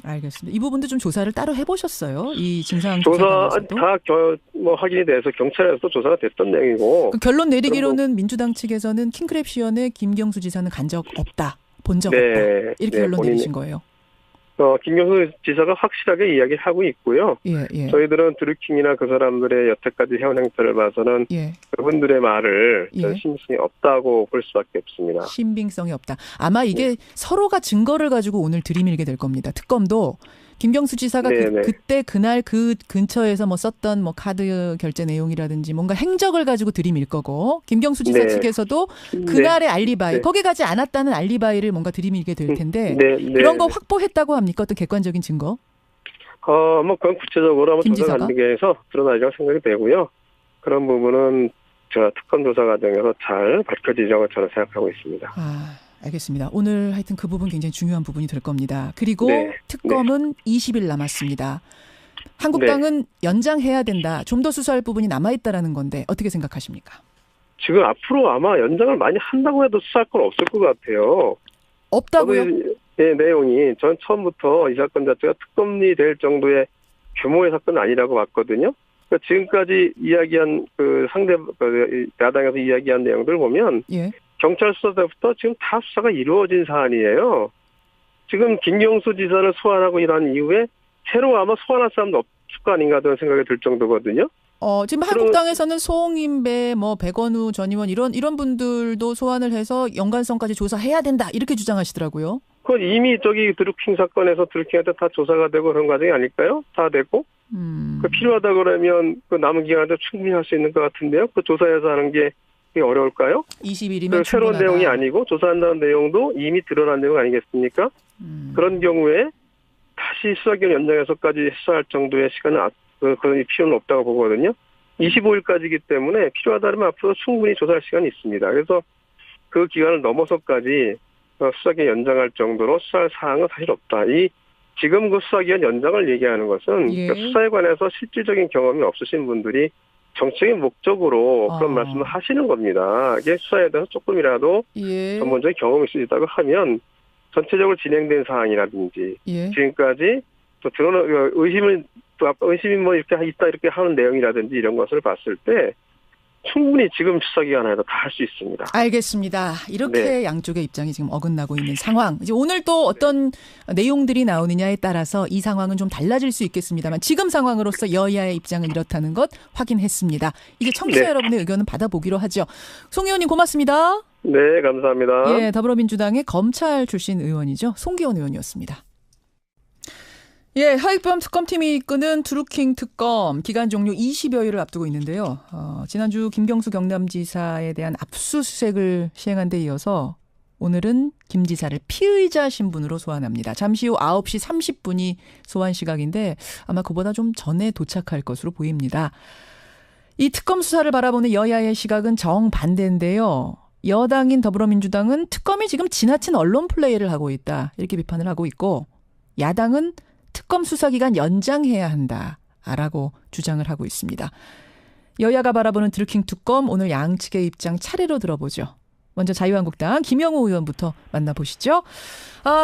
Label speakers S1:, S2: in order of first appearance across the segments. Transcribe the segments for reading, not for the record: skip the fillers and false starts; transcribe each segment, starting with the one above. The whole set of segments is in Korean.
S1: 알겠습니다. 이 부분도 좀 조사를 따로 해보셨어요? 이 진상
S2: 조사
S1: 조사단에서도?
S2: 다 확인이 돼서 경찰에서 조사가 됐던 내용이고.
S1: 그 결론 내리기로는 민주당 측에서는 킹크랩 시연에 김경수 지사는 간 적 없다, 본 적
S2: 네,
S1: 없다 이렇게
S2: 네,
S1: 결론 내리신 거예요.
S2: 김경수 지사가 확실하게 이야기를 하고 있고요.
S1: 예, 예.
S2: 저희들은 드루킹이나 그 사람들의 여태까지 해온 행태를 봐서는
S1: 예.
S2: 그분들의 말을
S1: 예.
S2: 신빙성이 없다고 볼 수밖에 없습니다.
S1: 신빙성이 없다. 아마 이게 서로가 증거를 가지고 오늘 들이밀게 될 겁니다. 특검도 김경수 지사가 그때 그날 그 근처에서 뭐 썼던 뭐 카드 결제 내용이라든지 뭔가 행적을 가지고 들이밀 거고, 김경수 지사 측에서도 그날의 알리바이, 거기 가지 않았다는 알리바이를 뭔가 들이밀게 될 텐데 그런 거 확보했다고 합니까? 어떤 객관적인 증거?
S2: 뭐 그건 구체적으로 한번 조사 단계에서 드러나리라고 생각이 되고요. 그런 부분은 제가 특검 조사 과정에서 잘 밝혀지려고 저는 생각하고 있습니다.
S1: 알겠습니다. 오늘 하여튼 그 부분 굉장히 중요한 부분이 될 겁니다. 그리고 특검은 20일 남았습니다. 한국당은 연장해야 된다. 좀 더 수사할 부분이 남아있다라는 건데 어떻게 생각하십니까?
S2: 지금 앞으로 아마 연장을 많이 한다고 해도 수사할 건 없을 것 같아요.
S1: 없다고요?
S2: 네, 내용이 전 처음부터 이 사건 자체가 특검이 될 정도의 규모의 사건은 아니라고 봤거든요. 그러니까 지금까지 이야기한 야당에서 이야기한 내용들 보면 경찰 수사 때부터 지금 다 수사가 이루어진 사안이에요. 지금 김경수 지사를 소환하고 이런 이후에 새로 아마 소환할 사람도 없을 거 아닌가 하는 생각이 들 정도거든요.
S1: 지금 한국당에서는 송인배, 백원우 전 의원 이런 분들도 소환을 해서 연관성까지 조사해야 된다 이렇게 주장하시더라고요.
S2: 그건 이미 드루킹 사건에서 드루킹한테 다 조사가 되고 그런 과정이 아닐까요? 다 되고. 필요하다 그러면 그 남은 기간에 충분히 할 수 있는 것 같은데요. 그 조사해서 하는 게 어려울까요?
S1: 20일이면
S2: 새로운 내용이 아니고 조사한다는 내용도 이미 드러난 내용 아니겠습니까? 그런 경우에 다시 수사기간 연장해서까지 수사할 정도의 시간은 그런 필요는 없다고 보거든요. 25일까지이기 때문에 필요하다면 앞으로 충분히 조사할 시간이 있습니다. 그래서 그 기간을 넘어서까지 수사기간 연장할 정도로 수사할 사항은 사실 없다. 지금 그 수사기간 연장을 얘기하는 것은 그러니까 수사에 관해서 실질적인 경험이 없으신 분들이 정책의 목적으로 그런 말씀을 하시는 겁니다. 이게 수사에 대해서 조금이라도 전문적인 경험이 있으시다고 하면 전체적으로 진행된 사항이라든지 지금까지 또 드러난 의심이 뭐 이렇게 있다 이렇게 하는 내용이라든지 이런 것을 봤을 때 충분히 지금 수사기간에도 다 할 수 있습니다.
S1: 알겠습니다. 이렇게 양쪽의 입장이 지금 어긋나고 있는 상황. 이제 오늘 또 어떤 내용들이 나오느냐에 따라서 이 상황은 좀 달라질 수 있겠습니다만 지금 상황으로서 여야의 입장은 이렇다는 것 확인했습니다. 이제 청취자 여러분의 의견은 받아보기로 하죠. 송 의원님 고맙습니다.
S2: 네, 감사합니다.
S1: 더불어민주당의 검찰 출신 의원이죠. 송기원 의원이었습니다. 하익범 특검팀이 이끄는 드루킹 특검 기간 종료 20여일을 앞두고 있는데요. 지난주 김경수 경남지사에 대한 압수수색을 시행한 데 이어서 오늘은 김 지사를 피의자 신분으로 소환합니다. 잠시 후 9시 30분이 소환 시각인데 아마 그보다 좀 전에 도착할 것으로 보입니다. 이 특검 수사를 바라보는 여야의 시각은 정반대인데요. 여당인 더불어민주당은 특검이 지금 지나친 언론 플레이를 하고 있다 이렇게 비판을 하고 있고, 야당은 특검 수사기간 연장해야 한다라고 주장을 하고 있습니다. 여야가 바라보는 드루킹 특검, 오늘 양측의 입장 차례로 들어보죠. 먼저 자유한국당 김영우 의원부터 만나보시죠.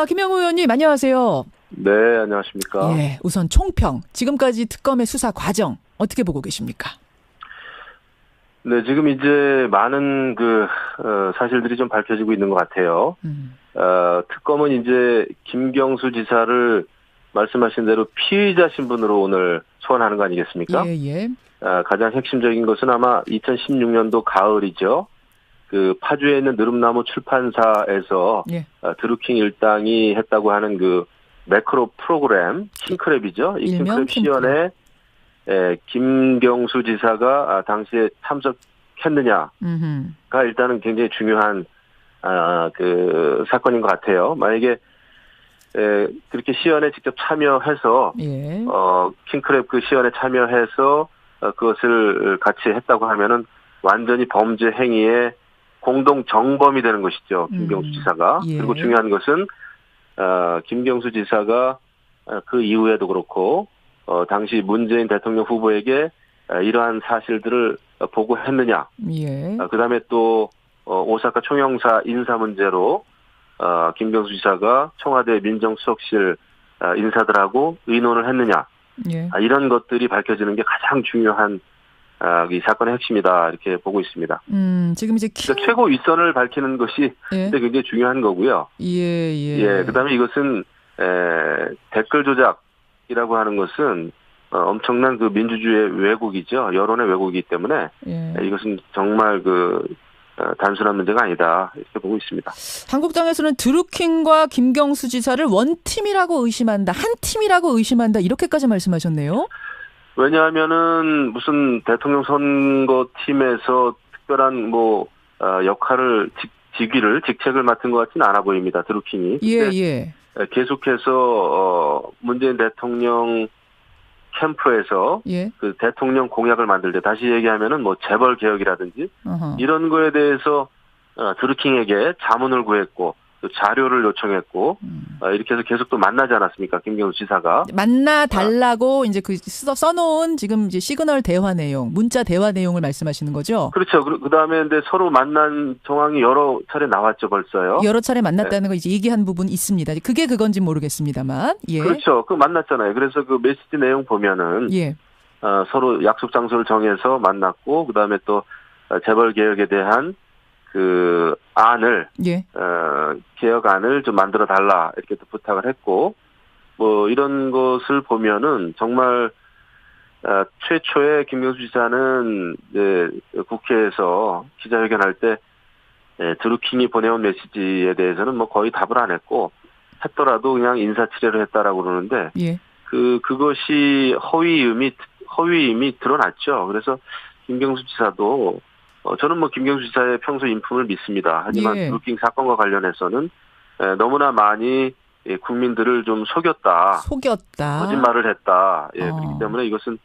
S1: 김영우 의원님 안녕하세요.
S3: 네, 안녕하십니까.
S1: 우선 총평, 지금까지 특검의 수사 과정 어떻게 보고 계십니까?
S3: 네, 지금 이제 많은 사실들이 좀 밝혀지고 있는 것 같아요. 특검은 이제 김경수 지사를 말씀하신 대로 피의자 신분으로 오늘 소환하는 거 아니겠습니까? 가장 핵심적인 것은 아마 2016년도 가을이죠. 그 파주에 있는 느릅나무 출판사에서 드루킹 일당이 했다고 하는 그 매크로 프로그램 킹크랩이죠. 이 킹크랩 시연에 김경수 지사가 당시에 참석했느냐가 일단은 굉장히 중요한 그 사건인 것 같아요. 만약에 그렇게 시연에 직접 참여해서 킹크랩 그 시연에 참여해서 그것을 같이 했다고 하면은 완전히 범죄 행위의 공동 정범이 되는 것이죠. 김경수 지사가. 그리고 중요한 것은 김경수 지사가 그 이후에도 그렇고 당시 문재인 대통령 후보에게 이러한 사실들을 보고했느냐. 그다음에 또 오사카 총영사 인사 문제로 김경수 지사가 청와대 민정수석실 인사들하고 의논을 했느냐.
S1: 예.
S3: 이런 것들이 밝혀지는 게 가장 중요한 이 사건의 핵심이다 이렇게 보고 있습니다.
S1: 지금 이제
S3: 그러니까 최고 윗선을 밝히는 것이
S1: 예.
S3: 굉장히 중요한 거고요.
S1: 예.
S3: 그다음에 이것은 댓글 조작이라고 하는 것은 엄청난 그 민주주의의 왜곡이죠. 여론의 왜곡이기 때문에 이것은 정말 단순한 문제가 아니다 이렇게 보고 있습니다.
S1: 한국당에서는 드루킹과 김경수 지사를 원팀이라고 의심한다, 한 팀이라고 의심한다 이렇게까지 말씀하셨네요.
S3: 왜냐하면은 무슨 대통령 선거팀에서 특별한 역할을 직책을 맡은 것 같지는 않아 보입니다. 드루킹이.
S1: 예.
S3: 계속해서 문재인 대통령 캠프에서 그 대통령 공약을 만들 때 다시 얘기하면은 재벌 개혁이라든지 이런 거에 대해서 드루킹에게 자문을 구했고 또 자료를 요청했고 이렇게 해서 계속 또 만나지 않았습니까? 김경수 지사가
S1: 만나 달라고 이제 써놓은 지금 이제 시그널 대화 내용, 문자 대화 내용을 말씀하시는 거죠?
S3: 그렇죠. 그다음에 근데 서로 만난 정황이 여러 차례 나왔죠, 벌써요.
S1: 여러 차례 만났다는 거 이제 얘기한 부분 있습니다. 그게 그건지 모르겠습니다만. 예.
S3: 그렇죠. 만났잖아요. 그래서 그 메시지 내용 보면은 서로 약속 장소를 정해서 만났고 그다음에 또 재벌 개혁에 대한 그 안을 개혁안을 좀 만들어 달라 이렇게 또 부탁을 했고 이런 것을 보면은 정말 최초에 김경수 지사는 이제 국회에서 기자회견할 때 드루킹이 보내온 메시지에 대해서는 거의 답을 안 했고 했더라도 그냥 인사치레를 했다라고 그러는데 그것이 허위임이 드러났죠. 그래서 김경수 지사도 저는 김경수 지사의 평소 인품을 믿습니다. 하지만 드루킹 사건과 관련해서는 너무나 많이 국민들을 좀 속였다. 거짓말을 했다. 그렇기 때문에 이것은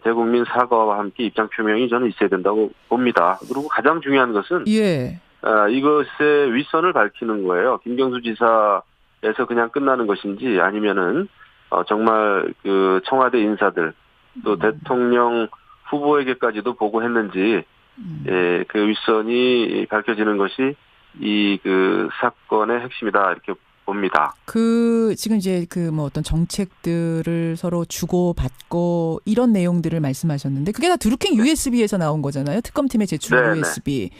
S3: 대국민 사과와 함께 입장 표명이 저는 있어야 된다고 봅니다. 그리고 가장 중요한 것은 이것의 윗선을 밝히는 거예요. 김경수 지사에서 그냥 끝나는 것인지 아니면은 정말 그 청와대 인사들 또 대통령 후보에게까지도 보고했는지 그 윗선이 밝혀지는 것이 이 사건의 핵심이다 이렇게 봅니다.
S1: 지금 이제 어떤 정책들을 서로 주고받고 이런 내용들을 말씀하셨는데 그게 다 드루킹 USB에서 나온 거잖아요. 특검팀에 제출한 USB.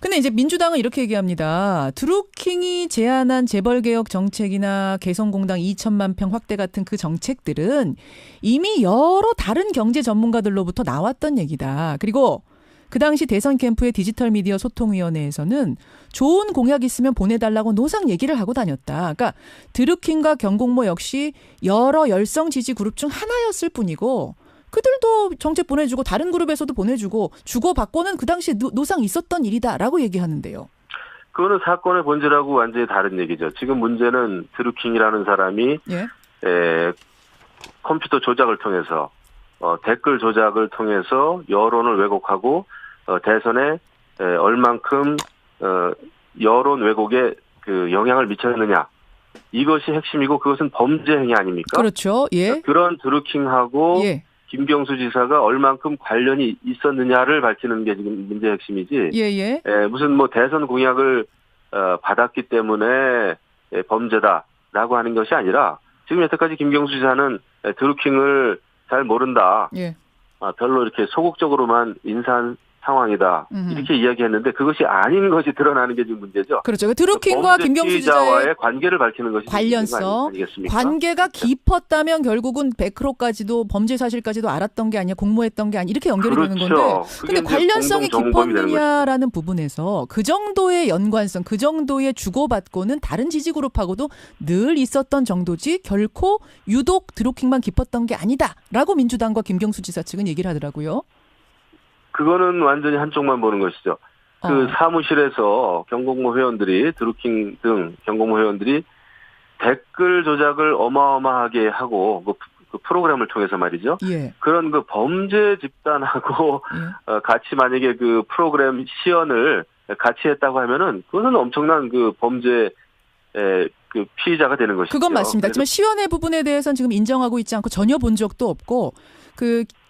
S1: 근데 이제 민주당은 이렇게 얘기합니다. 드루킹이 제안한 재벌개혁 정책이나 개성공단 2천만 평 확대 같은 그 정책들은 이미 여러 다른 경제 전문가들로부터 나왔던 얘기다. 그리고 그 당시 대선 캠프의 디지털 미디어 소통위원회에서는 좋은 공약 있으면 보내달라고 노상 얘기를 하고 다녔다. 그러니까 드루킹과 경공모 역시 여러 열성 지지 그룹 중 하나였을 뿐이고 그들도 정책 보내주고 다른 그룹에서도 보내주고 주고받고는 그 당시 노상 있었던 일이다라고 얘기하는데요.
S3: 그거는 사건의 본질하고 완전히 다른 얘기죠. 지금 문제는 드루킹이라는 사람이 컴퓨터 조작을 통해서 댓글 조작을 통해서 여론을 왜곡하고 대선에 얼만큼 여론 왜곡에 영향을 미쳤느냐 이것이 핵심이고 그것은 범죄 행위 아닙니까?
S1: 그렇죠.
S3: 그런 드루킹하고 김경수 지사가 얼만큼 관련이 있었느냐를 밝히는 게 지금 문제의 핵심이지. 무슨 대선 공약을 받았기 때문에 범죄다라고 하는 것이 아니라 지금 여태까지 김경수 지사는 드루킹을 잘 모른다. 별로 이렇게 소극적으로만 인사한 상황이다. 이렇게 이야기했는데 그것이 아닌 것이 드러나는 게 지금 문제죠.
S1: 그렇죠. 드루킹과 김경수 지사의
S3: 관계를 밝히는 것이
S1: 관련성,
S3: 아니겠습니까?
S1: 관계가 깊었다면 결국은 100%까지도 범죄 사실까지도 알았던 게 아니야, 공모했던 게 아니야 이렇게 연결이 되는 건데 근데 관련성이 깊었느냐라는 부분에서 그 정도의 연관성, 그 정도의 주고받고는 다른 지지그룹하고도 늘 있었던 정도지 결코 유독 드루킹만 깊었던 게 아니다라고 민주당과 김경수 지사 측은 얘기를 하더라고요.
S3: 그거는 완전히 한쪽만 보는 것이죠. 사무실에서 경공모 회원들이 드루킹 등 경공모 회원들이 댓글 조작을 어마어마하게 하고 그 프로그램을 통해서 말이죠. 그런 범죄 집단하고 같이 만약에 그 프로그램 시연을 같이 했다고 하면은 그것은 엄청난 범죄 피의자가 되는 것이죠.
S1: 그건 맞습니다. 하지만 시연의 부분에 대해서는 지금 인정하고 있지 않고 전혀 본 적도 없고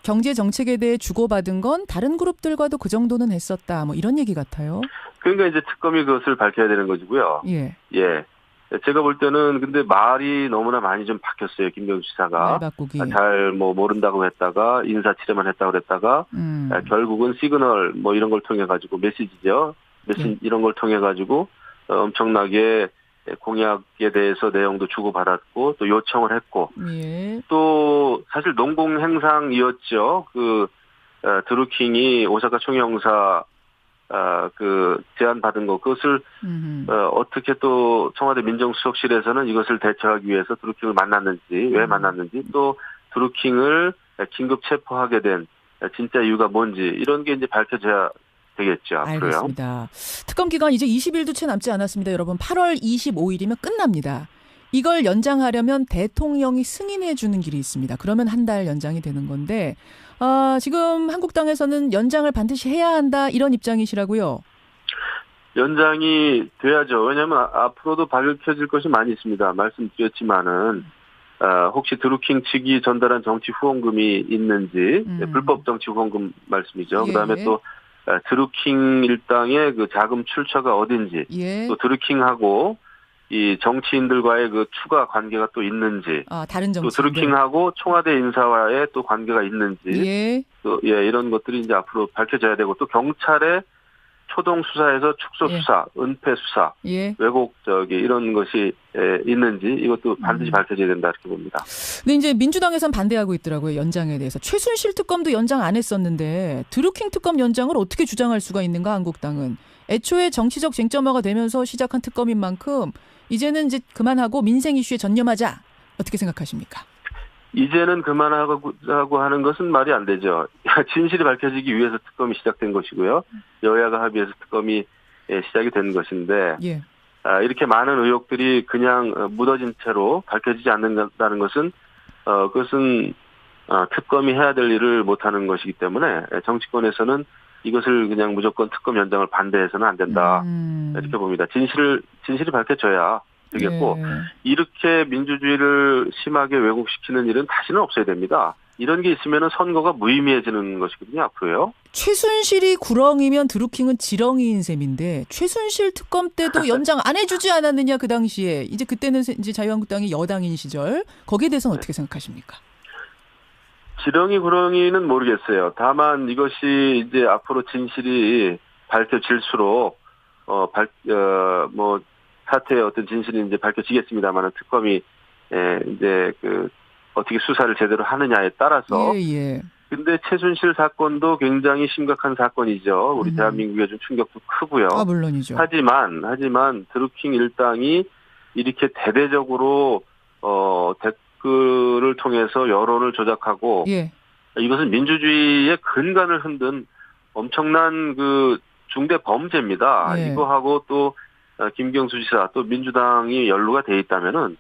S1: 경제 정책에 대해 주고받은 건 다른 그룹들과도 그 정도는 했었다. 이런 얘기 같아요.
S3: 그러니까 이제 특검이 그것을 밝혀야 되는 것이고요. 제가 볼 때는 근데 말이 너무나 많이 좀 바뀌었어요. 김경수 지사가.
S1: 말 바꾸기.
S3: 잘 모른다고 했다가 인사치레만 했다고 그랬다가 결국은 시그널 이런 걸 통해 가지고 메시지죠. 이런 걸 통해 가지고 엄청나게 공약에 대해서 내용도 주고받았고 또 요청을 했고 또 사실 농공행상이었죠. 드루킹이 오사카 총영사 제안 받은 거 그것을 어떻게 또 청와대 민정수석실에서는 이것을 대처하기 위해서 드루킹을 만났는지 왜 만났는지 또 드루킹을 긴급 체포하게 된 진짜 이유가 뭔지 이런 게 이제 밝혀져야 되겠죠. 앞으로요.
S1: 알겠습니다. 특검 기간 이제 20일도 채 남지 않았습니다. 여러분 8월 25일이면 끝납니다. 이걸 연장하려면 대통령이 승인해 주는 길이 있습니다. 그러면 한 달 연장이 되는 건데 지금 한국당에서는 연장을 반드시 해야 한다 이런 입장이시라고요?
S3: 연장이 돼야죠. 왜냐하면 앞으로도 밝혀질 것이 많이 있습니다. 말씀드렸지만은 혹시 드루킹 측이 전달한 정치 후원금이 있는지 불법 정치 후원금 말씀이죠. 그다음에 또 드루킹 일당의 그 자금 출처가 어딘지 또 드루킹하고 이 정치인들과의 그 추가 관계가 또 있는지,
S1: 다른 정치인들.
S3: 또 드루킹하고 청와대 인사와의 또 관계가 있는지, 또 이런 것들이 이제 앞으로 밝혀져야 되고 또 경찰의 초동 수사에서 축소 수사, 은폐 수사, 왜곡 이런 것이 있는지 이것도 반드시 밝혀져야 된다 이렇게 봅니다.
S1: 근데 이제 민주당에선 반대하고 있더라고요. 연장에 대해서. 최순실 특검도 연장 안 했었는데 드루킹 특검 연장을 어떻게 주장할 수가 있는가 한국당은. 애초에 정치적 쟁점화가 되면서 시작한 특검인 만큼 이제는 이제 그만하고 민생 이슈에 전념하자. 어떻게 생각하십니까?
S3: 이제는 그만하고 하는 것은 말이 안 되죠. 진실이 밝혀지기 위해서 특검이 시작된 것이고요. 여야가 합의해서 특검이 시작이 된 것인데 이렇게 많은 의혹들이 그냥 묻어진 채로 밝혀지지 않는다는 것은 그것은 특검이 해야 될 일을 못하는 것이기 때문에 정치권에서는 이것을 그냥 무조건 특검 연장을 반대해서는 안 된다. 이렇게 봅니다. 진실이 밝혀져야 되겠고 이렇게 민주주의를 심하게 왜곡시키는 일은 다시는 없어야 됩니다. 이런 게 있으면 선거가 무의미해지는 것이거든요. 앞으로요.
S1: 최순실이 구렁이면 드루킹은 지렁이인 셈인데 최순실 특검 때도 연장 안 해주지 않았느냐 그 당시에. 이제 그때는 이제 자유한국당이 여당인 시절. 거기에 대해서는 어떻게 생각하십니까?
S3: 지렁이 구렁이는 모르겠어요. 다만 이것이 이제 앞으로 진실이 밝혀질수록 사태의 어떤 진실이 이제 밝혀지겠습니다만 특검이 이제 어떻게 수사를 제대로 하느냐에 따라서. 근데 최순실 사건도 굉장히 심각한 사건이죠. 우리 대한민국에 좀 충격도 크고요.
S1: 물론이죠.
S3: 하지만 드루킹 일당이 이렇게 대대적으로 댓글을 통해서 여론을 조작하고 이것은 민주주의의 근간을 흔든 엄청난 중대 범죄입니다. 이거하고 또 김경수 지사 또 민주당이 연루가 돼 있다면은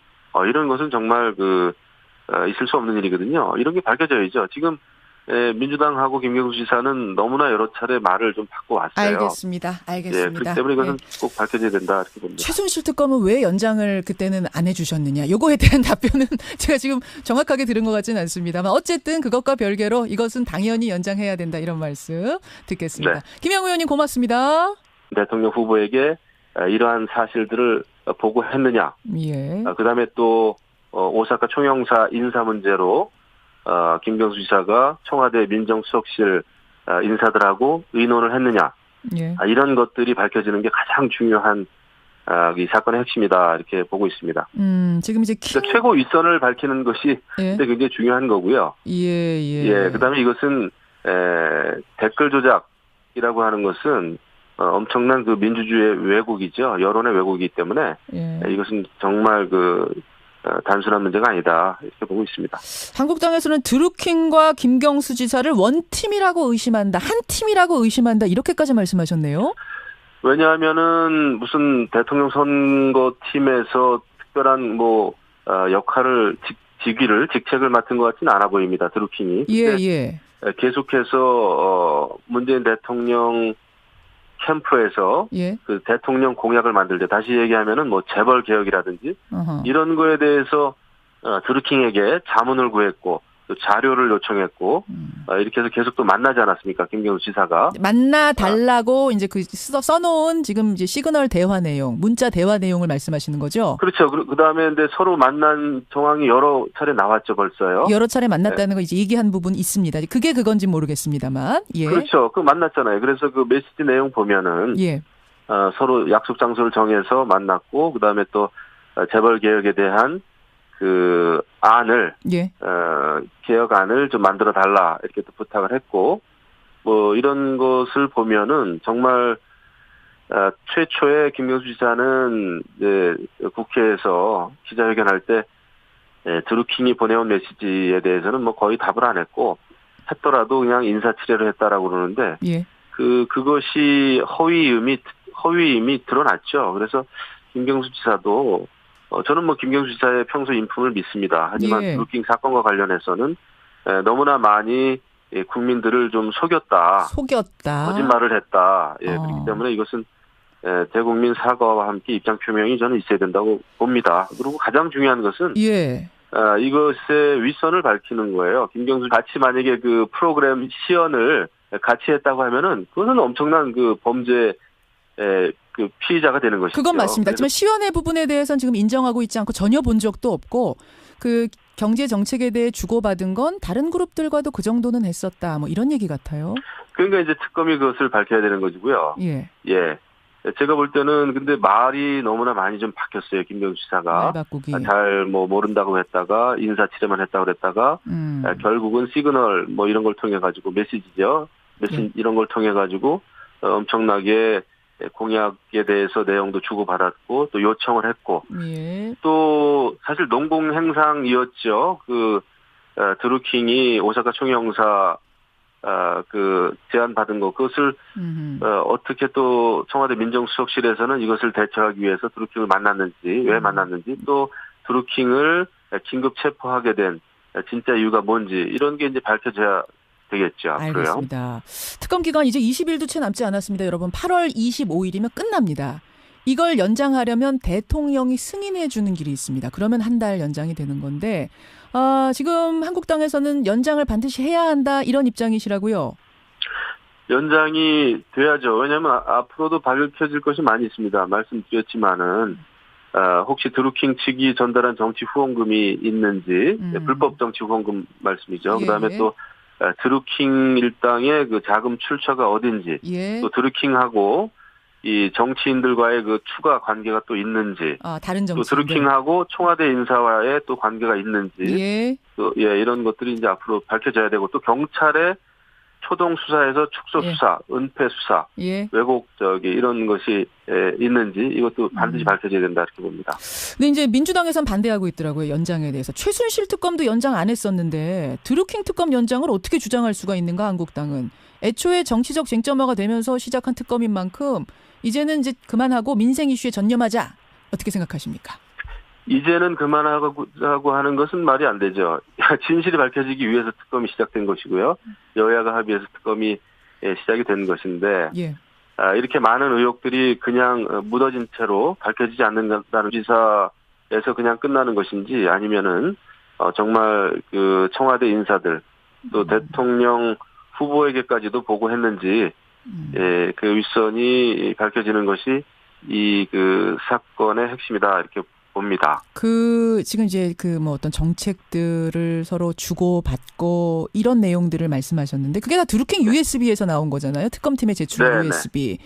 S3: 이런 것은 정말 있을 수 없는 일이거든요. 이런 게 밝혀져야죠. 지금 민주당하고 김경수 지사는 너무나 여러 차례 말을 좀 바꿔 왔어요.
S1: 알겠습니다.
S3: 그렇기 때문에 이것은 꼭 밝혀져야 된다 이렇게 봅니다.
S1: 최순실 특검은 왜 연장을 그때는 안 해주셨느냐. 요거에 대한 답변은 제가 지금 정확하게 들은 것 같지는 않습니다만 어쨌든 그것과 별개로 이것은 당연히 연장해야 된다 이런 말씀 듣겠습니다. 김영우 의원님 고맙습니다.
S3: 대통령 후보에게 이러한 사실들을 보고했느냐. 그다음에 또 오사카 총영사 인사 문제로 김경수 지사가 청와대 민정수석실 인사들하고 의논을 했느냐. 이런 것들이 밝혀지는 게 가장 중요한 이 사건의 핵심이다 이렇게 보고 있습니다.
S1: 지금 이제
S3: 그러니까 최고 윗선을 밝히는 것이 굉장히 중요한 거고요. 그다음에 이것은 댓글 조작이라고 하는 것은 엄청난 민주주의의 왜곡이죠. 여론의 왜곡이기 때문에 이것은 정말 단순한 문제가 아니다 이렇게 보고 있습니다.
S1: 한국당에서는 드루킹과 김경수 지사를 원팀이라고 의심한다. 한 팀이라고 의심한다. 이렇게까지 말씀하셨네요.
S3: 왜냐하면은 무슨 대통령 선거팀에서 특별한 역할을 직책을 맡은 것 같지는 않아 보입니다. 드루킹이. 계속해서 문재인 대통령 캠프에서 대통령 공약을 만들 때 다시 얘기하면은 재벌 개혁이라든지 이런 거에 대해서 드루킹에게 자문을 구했고 또 자료를 요청했고 이렇게 해서 계속 또 만나지 않았습니까? 김경수 지사가
S1: 만나 달라고 이제 그 써놓은 지금 이제 시그널 대화 내용, 문자 대화 내용을 말씀하시는 거죠?
S3: 그렇죠. 그 다음에 근데 서로 만난 정황이 여러 차례 나왔죠, 벌써요.
S1: 여러 차례 만났다는 거 이제 얘기한 부분 있습니다. 그게 그건지 모르겠습니다만. 예.
S3: 그렇죠. 그 만났잖아요. 그래서 그 메시지 내용 보면은
S1: 예.
S3: 서로 약속 장소를 정해서 만났고 그 다음에 또 재벌 개혁에 대한 그 안을
S1: 예.
S3: 개혁안을 좀 만들어 달라 이렇게 또 부탁을 했고 뭐 이런 것을 보면은 정말 최초에 김경수 지사는 이제 국회에서 기자회견할 때 드루킹이 보내온 메시지에 대해서는 뭐 거의 답을 안 했고 했더라도 그냥 인사치레로 했다라고 그러는데
S1: 예.
S3: 그것이 허위임이 드러났죠. 그래서 김경수 지사도 저는 뭐 김경수 지사의 평소 인품을 믿습니다. 하지만
S1: 예.
S3: 드루킹 사건과 관련해서는 너무나 많이 국민들을 좀 속였다. 거짓말을 했다. 예, 그렇기 때문에 이것은 대국민 사과와 함께 입장 표명이 저는 있어야 된다고 봅니다. 그리고 가장 중요한 것은
S1: 예.
S3: 이것의 윗선을 밝히는 거예요. 김경수 같이 만약에 그 프로그램 시연을 같이 했다고 하면은 그것은 엄청난 그 범죄 그 피의자가 되는 것이죠.
S1: 그건 맞습니다. 하지만 시연의 부분에 대해서는 지금 인정하고 있지 않고 전혀 본 적도 없고 그 경제 정책에 대해 주고받은 건 다른 그룹들과도 그 정도는 했었다. 뭐 이런 얘기 같아요.
S3: 그러니까 이제 특검이 그것을 밝혀야 되는 것이고요.
S1: 예.
S3: 예. 제가 볼 때는 근데 말이 너무나 많이 좀 바뀌었어요. 김경수 지사가.
S1: 말 바꾸기.
S3: 잘 뭐 모른다고 했다가 인사치레만 했다고 그랬다가 결국은 시그널 뭐 이런 걸 통해 가지고 메시지죠. 이런 걸 통해 가지고 엄청나게 공약에 대해서 내용도 주고받았고 또 요청을 했고
S1: 예.
S3: 또 사실 농공행상이었죠. 그 드루킹이 오사카 총영사 그 제안 받은 거 그것을 어떻게 또 청와대 민정수석실에서는 이것을 대처하기 위해서 드루킹을 만났는지 왜 만났는지 또 드루킹을 긴급 체포하게 된 진짜 이유가 뭔지 이런 게 이제 밝혀져야 되겠죠. 앞으로요.
S1: 알겠습니다. 특검 기간 이제 20일도 채 남지 않았습니다. 여러분 8월 25일이면 끝납니다. 이걸 연장하려면 대통령이 승인해 주는 길이 있습니다. 그러면 한 달 연장이 되는 건데 지금 한국당에서는 연장을 반드시 해야 한다 이런 입장이시라고요?
S3: 연장이 돼야죠. 왜냐하면 앞으로도 밝혀질 것이 많이 있습니다. 말씀드렸지만은 혹시 드루킹 측이 전달한 정치 후원금이 있는지 불법 정치 후원금 말씀이죠.
S1: 예.
S3: 그다음에 또 드루킹 일당의 그 자금 출처가 어딘지
S1: 예.
S3: 또 드루킹하고 이 정치인들과의 그 추가 관계가 또 있는지
S1: 다른 정치인들.
S3: 또 드루킹하고 청와대 인사와의 또 관계가 있는지
S1: 예.
S3: 또 이런 것들이 이제 앞으로 밝혀져야 되고 또 경찰의 초동 수사에서 축소 수사, 은폐 수사, 왜곡 이런 것이 있는지 이것도 반드시 밝혀져야 된다 이렇게 봅니다.
S1: 근데 이제 민주당에선 반대하고 있더라고요. 연장에 대해서. 최순실 특검도 연장 안 했었는데 드루킹 특검 연장을 어떻게 주장할 수가 있는가 한국당은. 애초에 정치적 쟁점화가 되면서 시작한 특검인 만큼 이제는 이제 그만하고 민생 이슈에 전념하자. 어떻게 생각하십니까?
S3: 이제는 그만하고 하는 것은 말이 안 되죠. 진실이 밝혀지기 위해서 특검이 시작된 것이고요. 여야가 합의해서 특검이 시작이 된 것인데
S1: 예.
S3: 이렇게 많은 의혹들이 그냥 묻어진 채로 밝혀지지 않는다는 기사에서 그냥 끝나는 것인지 아니면은 정말 그 청와대 인사들 또 대통령 후보에게까지도 보고했는지 그 윗선이 밝혀지는 것이 이 그 사건의 핵심이다 이렇게 봅니다.
S1: 지금 이제 뭐 어떤 정책들을 서로 주고받고 이런 내용들을 말씀하셨는데 그게 다 드루킹 USB에서 나온 거잖아요. 특검팀에 제출한 USB.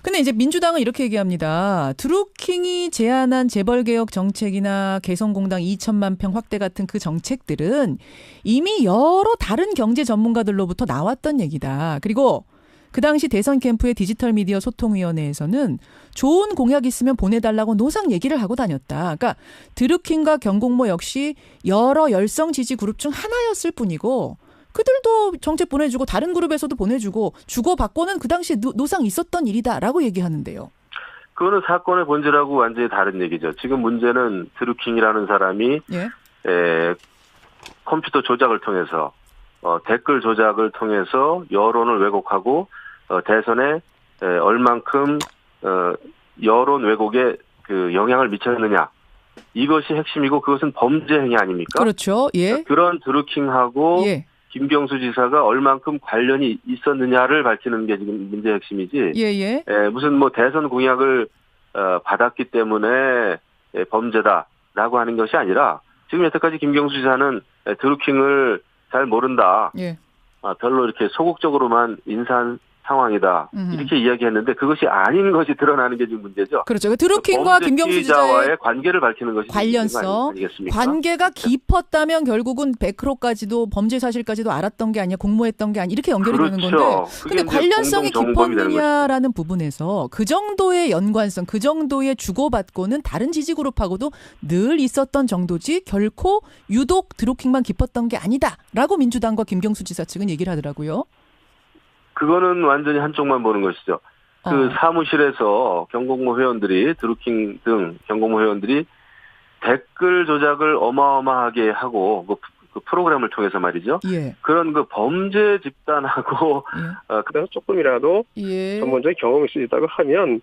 S1: 근데 이제 민주당은 이렇게 얘기합니다. 드루킹이 제안한 재벌개혁 정책이나 개성공단 2천만 평 확대 같은 그 정책들은 이미 여러 다른 경제 전문가들로부터 나왔던 얘기다. 그리고 그 당시 대선 캠프의 디지털 미디어 소통위원회에서는 좋은 공약 있으면 보내달라고 노상 얘기를 하고 다녔다. 그러니까 드루킹과 경공모 역시 여러 열성 지지 그룹 중 하나였을 뿐이고 그들도 정책 보내주고 다른 그룹에서도 보내주고 주고받고는 그 당시에 노상 있었던 일이다라고 얘기하는데요.
S3: 그거는 사건의 본질하고 완전히 다른 얘기죠. 지금 문제는 드루킹이라는 사람이 컴퓨터 조작을 통해서 댓글 조작을 통해서 여론을 왜곡하고 대선에 얼만큼 여론 왜곡에 그 영향을 미쳤느냐 이것이 핵심이고 그것은 범죄 행위 아닙니까?
S1: 그렇죠. 예.
S3: 그런 드루킹하고
S1: 예.
S3: 김경수 지사가 얼만큼 관련이 있었느냐를 밝히는 게 지금 문제의 핵심이지.
S1: 예예.
S3: 무슨 뭐 대선 공약을 받았기 때문에 범죄다라고 하는 것이 아니라 지금 여태까지 김경수 지사는 드루킹을 잘 모른다.
S1: 예.
S3: 별로 이렇게 소극적으로만 인사한 상황이다. 이렇게 이야기했는데 그것이 아닌 것이 드러나는 게 지금 문제죠.
S1: 그렇죠. 드루킹과 김경수 지사의
S3: 관계를 밝히는 것이
S1: 관련성,
S3: 아니겠습니까?
S1: 관계가 깊었다면 결국은 매크로까지도 범죄 사실까지도 알았던 게 아니야, 공모했던 게 아니야 이렇게 연결이 되는 건데, 근데 관련성이 깊었느냐라는 부분에서 그 정도의 연관성, 그 정도의 주고받고는 다른 지지 그룹하고도 늘 있었던 정도지 결코 유독 드루킹만 깊었던 게 아니다라고 민주당과 김경수 지사 측은 얘기를 하더라고요.
S3: 그거는 완전히 한쪽만 보는 것이죠. 그 사무실에서 경공모 회원들이 드루킹 등 경공모 회원들이 댓글 조작을 어마어마하게 하고 그 프로그램을 통해서 말이죠.
S1: 예.
S3: 그런 그 범죄 집단하고
S2: 그래서 조금이라도 전문적인 경험이 있다고 하면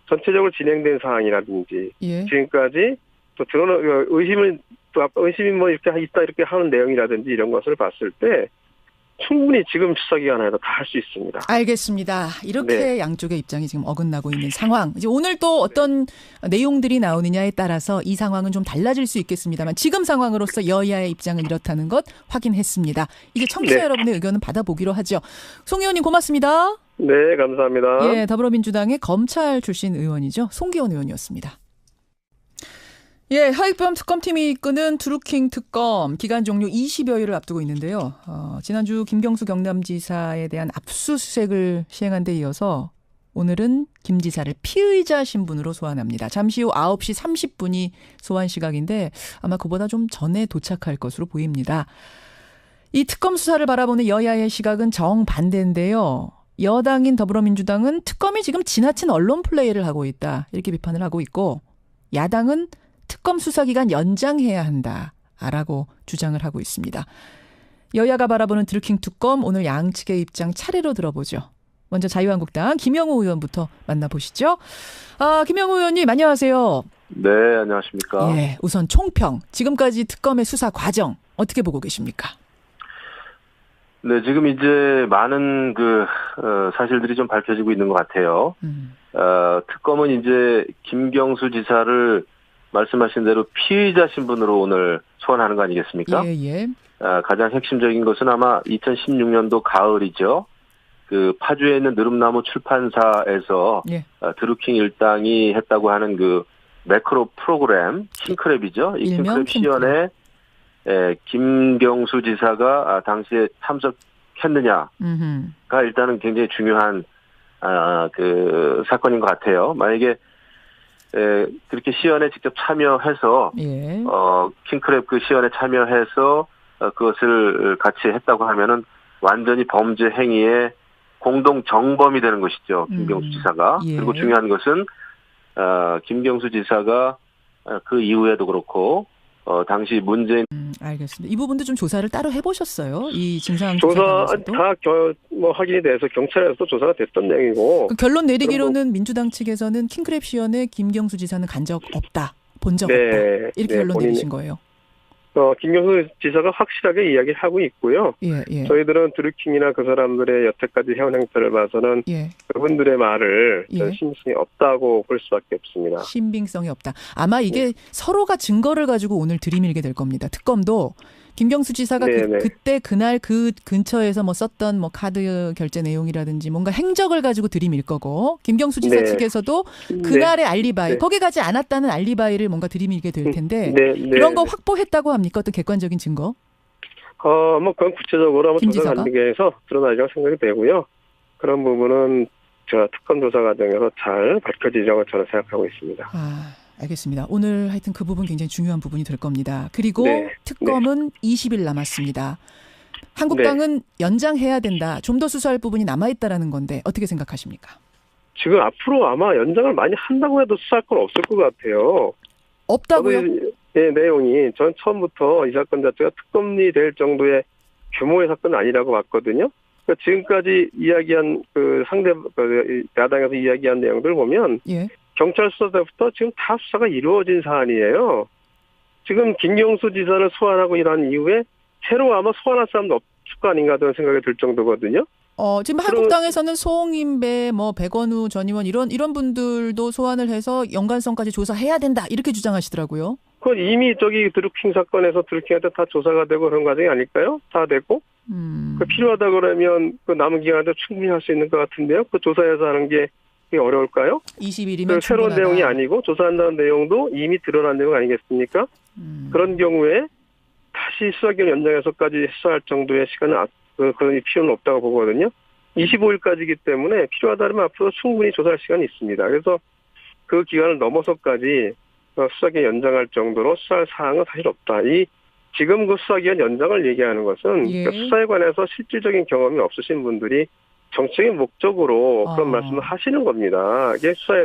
S2: 전체적으로 진행된 사항이라든지 지금까지 또 드러나 의심이 뭐 이렇게 있다 이렇게 하는 내용이라든지 이런 것을 봤을 때. 충분히 지금 수사기관에도 다 할 수 있습니다.
S1: 알겠습니다. 이렇게 양쪽의 입장이 지금 어긋나고 있는 상황. 이제 오늘 또 어떤 내용들이 나오느냐에 따라서 이 상황은 좀 달라질 수 있겠습니다만 지금 상황으로서 여야의 입장은 이렇다는 것 확인했습니다. 이제 청취자 여러분의 의견은 받아보기로 하죠. 송 의원님 고맙습니다.
S2: 네, 감사합니다.
S1: 예, 더불어민주당의 검찰 출신 의원이죠. 송기원 의원이었습니다. 예, 하익범 특검팀이 이끄는 드루킹 특검 기간 종료 20여일을 앞두고 있는데요. 지난주 김경수 경남지사에 대한 압수수색을 시행한 데 이어서 오늘은 김 지사를 피의자 신분으로 소환합니다. 잠시 후 9시 30분이 소환 시각인데 아마 그보다 좀 전에 도착할 것으로 보입니다. 이 특검 수사를 바라보는 여야의 시각은 정반대인데요. 여당인 더불어민주당은 특검이 지금 지나친 언론 플레이를 하고 있다. 이렇게 비판을 하고 있고 야당은 특검 수사기간 연장해야 한다라고 주장을 하고 있습니다. 여야가 바라보는 드루킹 특검 오늘 양측의 입장 차례로 들어보죠. 먼저 자유한국당 김영우 의원부터 만나보시죠. 김영우 의원님 안녕하세요.
S3: 네, 안녕하십니까.
S1: 예, 우선 총평. 지금까지 특검의 수사 과정 어떻게 보고 계십니까?
S3: 네, 지금 이제 많은 사실들이 좀 밝혀지고 있는 것 같아요. 특검은 이제 김경수 지사를 말씀하신 대로 피의자 신분으로 오늘 소환하는 거 아니겠습니까?
S1: 예.
S3: 가장 핵심적인 것은 아마 2016년도 가을이죠. 그 파주에 있는 느릅나무 출판사에서 드루킹 일당이 했다고 하는 그 매크로 프로그램 킹크랩이죠. 이 킹크랩 시연에 김경수 지사가 당시에 참석했느냐가 일단은 굉장히 중요한 그 사건인 것 같아요. 만약에 그렇게 시연에 직접 참여해서 킹크랩 그 시연에 참여해서 그것을 같이 했다고 하면은 완전히 범죄 행위의 공동 정범이 되는 것이죠. 김경수 지사가. 그리고 중요한 것은 김경수 지사가 그 이후에도 그렇고 당시 문재인
S1: 알겠습니다. 이 부분도 좀 조사를 따로 해보셨어요? 이 진상
S2: 조사 다 확인이 돼서 경찰에서도 조사가 됐던 내용이고
S1: 그 결론 내리기로는 민주당 측에서는 킹크랩 시연에 김경수 지사는 간 적 없다, 본 적 없다 이렇게 결론 내리신 거예요.
S2: 김경수 지사가 확실하게 이야기하고 있고요. 저희들은 드루킹이나 그 사람들의 여태까지 해온 행태를 봐서는 그분들의 말을 신빙성이 없다고 볼 수밖에 없습니다.
S1: 신빙성이 없다. 아마 이게 서로가 증거를 가지고 오늘 들이밀게 될 겁니다. 특검도 김경수 지사가 그때 그날 그 근처에서 뭐 썼던 뭐 카드 결제 내용이라든지 뭔가 행적을 가지고 들이밀 거고 김경수 지사 측에서도 그날의 알리바이 거기 가지 않았다는 알리바이를 뭔가 들이밀게 될 텐데 이런 거 확보했다고 합니까? 어떤 객관적인 증거?
S2: 뭐 그건 구체적으로 한번 조사 단계에서 드러나리라고 생각이 되고요. 그런 부분은 제가 특검 조사 과정에서 잘 밝혀지려고 저는 생각하고 있습니다.
S1: 알겠습니다. 오늘 하여튼 그 부분 굉장히 중요한 부분이 될 겁니다. 그리고 특검은 20일 남았습니다. 한국당은 연장해야 된다. 좀 더 수사할 부분이 남아있다라는 건데 어떻게 생각하십니까?
S2: 지금 앞으로 아마 연장을 많이 한다고 해도 수사할 건 없을 것 같아요.
S1: 없다고요?
S2: 내용이 전 처음부터 이 사건 자체가 특검이 될 정도의 규모의 사건은 아니라고 봤거든요. 그러니까 지금까지 이야기한 야당에서 이야기한 내용들 보면 경찰 수사 때부터 지금 다 수사가 이루어진 사안이에요. 지금 김경수 지사를 소환하고 이런 이후에 새로 아마 소환할 사람도 없을 거 아닌가 하는 생각이 들 정도거든요.
S1: 지금 한국당에서는 송인배, 백원우 전 의원 이런 분들도 소환을 해서 연관성까지 조사해야 된다 이렇게 주장하시더라고요.
S2: 그건 이미 드루킹 사건에서 드루킹한테 다 조사가 되고 그런 과정이 아닐까요? 다 됐고. 필요하다 그러면 그 남은 기간에도 충분히 할 수 있는 것 같은데요. 그 조사해서 하는 게 어려울까요?
S1: 20일이면
S2: 새로운
S1: 충분하다.
S2: 내용이 아니고 조사한다는 내용도 이미 드러난 내용 아니겠습니까? 그런 경우에 다시 수사기간 연장해서까지 수사할 정도의 시간은 그런 필요는 없다고 보거든요. 25일까지이기 때문에 필요하다면 앞으로 충분히 조사할 시간이 있습니다. 그래서 그 기간을 넘어서까지 수사기간 연장할 정도로 수사할 사항은 사실 없다. 지금 그 수사기간 연장을 얘기하는 것은
S1: 예.
S2: 그러니까 수사에 관해서 실질적인 경험이 없으신 분들이 정치적인 목적으로 그런 말씀을 하시는 겁니다. 이게 수사에